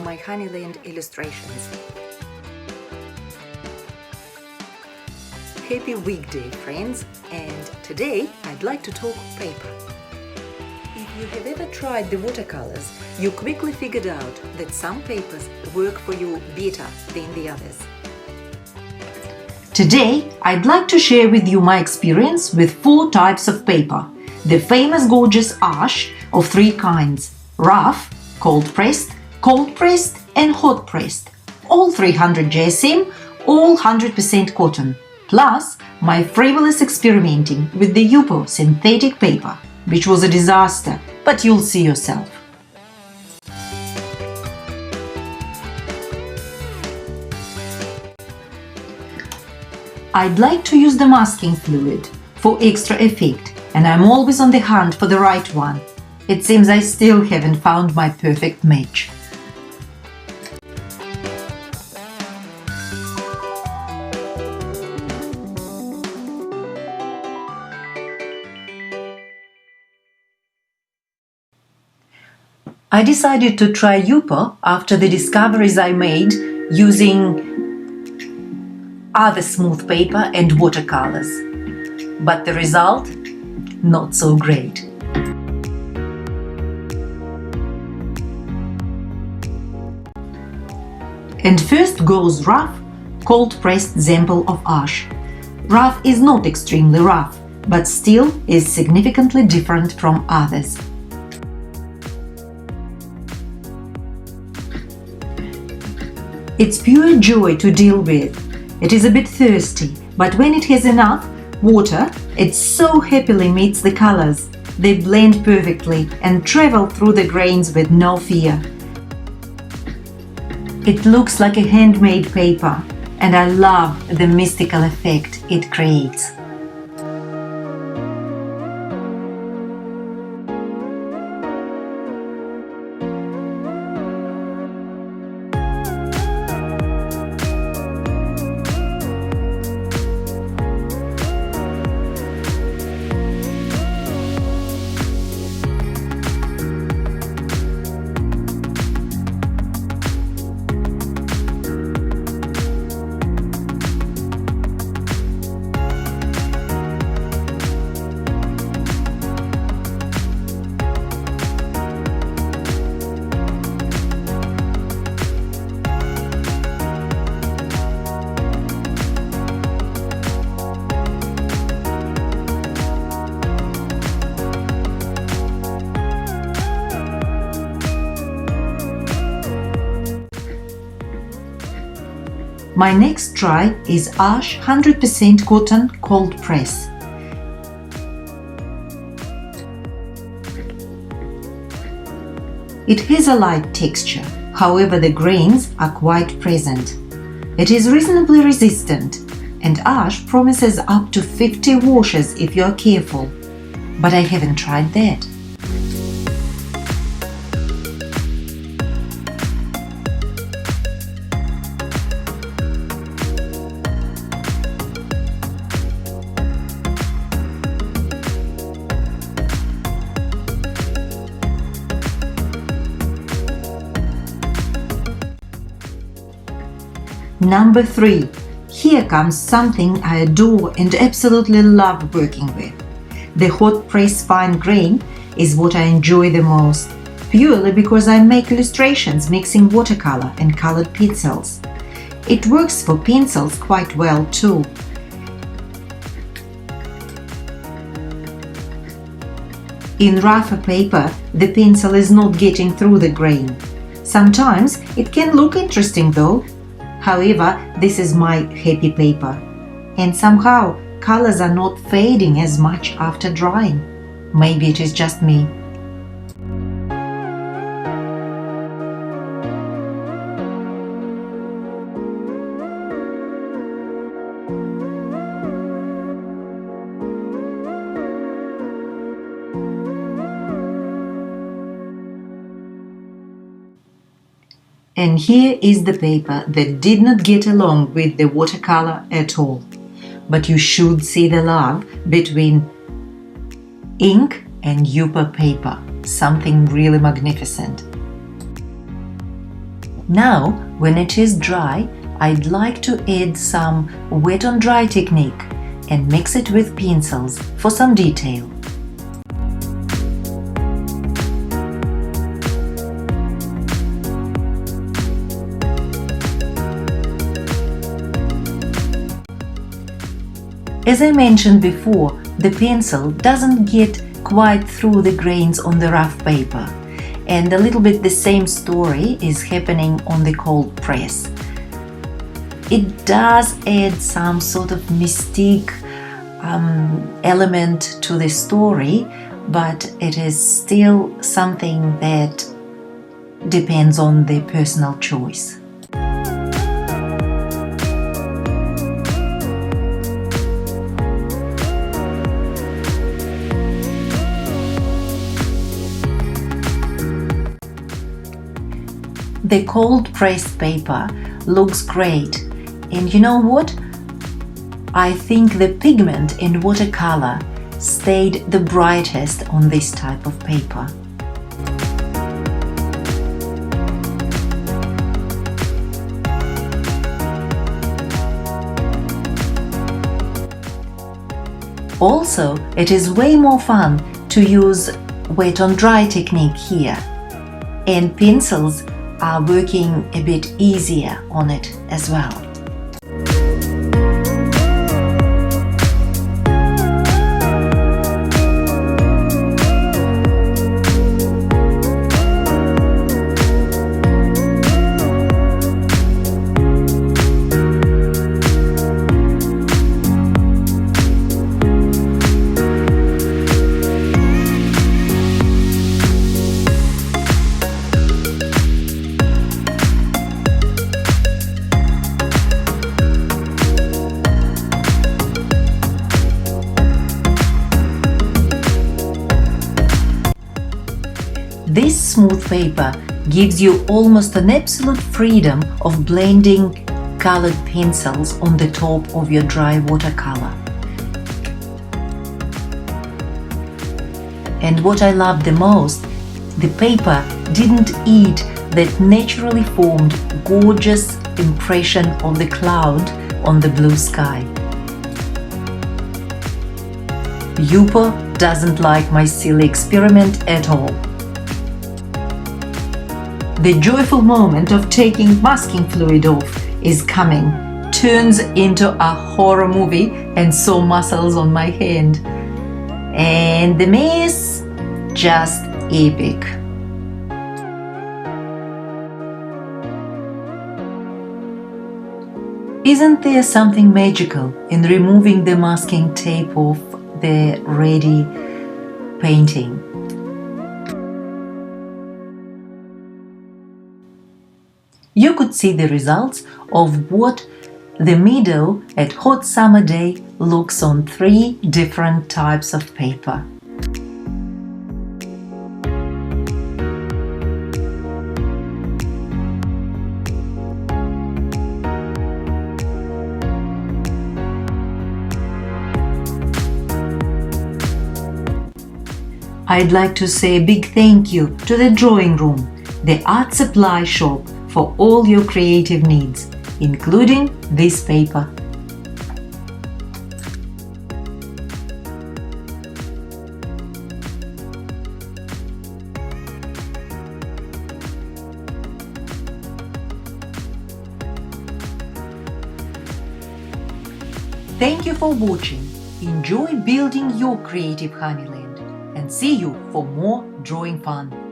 my Honeyland illustrations. Happy weekday, friends, and today I'd like to talk paper. If you have ever tried the watercolors, you quickly figured out that some papers work for you better than the others. Today, I'd like to share with you my experience with 4 types of paper. The famous gorgeous ash of 3 kinds: rough, cold-pressed, and hot-pressed. All 300 GSM, all 100% cotton. Plus, my frivolous experimenting with the Yupo synthetic paper, which was a disaster, but you'll see yourself. I'd like to use the masking fluid for extra effect, and I'm always on the hunt for the right one. It seems I still haven't found my perfect match. I decided to try Yupo after the discoveries I made using other smooth paper and watercolors. But the result? Not so great. And first goes rough, cold-pressed sample of ash. Rough is not extremely rough, but still is significantly different from others. It's pure joy to deal with. It is a bit thirsty, but when it has enough water, it so happily meets the colors. They blend perfectly and travel through the grains with no fear. It looks like a handmade paper, and I love the mystical effect it creates. My next try is ash 100% cotton cold press. It has a light texture, however the grains are quite present. It is reasonably resistant, and ash promises up to 50 washes if you are careful, but I haven't tried that. Number 3. Here comes something I adore and absolutely love working with. The hot press fine grain is what I enjoy the most, purely because I make illustrations mixing watercolor and colored pencils. It works for pencils quite well too. In rougher paper, the pencil is not getting through the grain. Sometimes it can look interesting though. However, this is my happy paper, and somehow colors are not fading as much after drying. Maybe it is just me. And here is the paper that did not get along with the watercolor at all. But you should see the love between ink and Yupo paper, something really magnificent. Now, when it is dry, I'd like to add some wet on dry technique and mix it with pencils for some detail. As I mentioned before, the pencil doesn't get quite through the grains on the rough paper, and a little bit the same story is happening on the cold press. It does add some sort of mystique element to the story, but it is still something that depends on the personal choice. The cold pressed paper looks great, and you know what? I think the pigment in watercolor stayed the brightest on this type of paper. Also, it is way more fun to use wet on dry technique here, and pencils are working a bit easier on it as well. This smooth paper gives you almost an absolute freedom of blending colored pencils on the top of your dry watercolor. And what I love the most, the paper didn't eat that naturally formed gorgeous impression of the cloud on the blue sky. Yupo doesn't like my silly experiment at all. The joyful moment of taking masking fluid off is coming. Turns into a horror movie and saw muscles on my hand. And the mess, just epic. Isn't there something magical in removing the masking tape off the ready painting? You could see the results of what the meadow at hot summer day looks on 3 different types of paper. I'd like to say a big thank you to the drawing room, the art supply shop, for all your creative needs, including this paper. Thank you for watching. Enjoy building your creative honeyland, and see you for more drawing fun.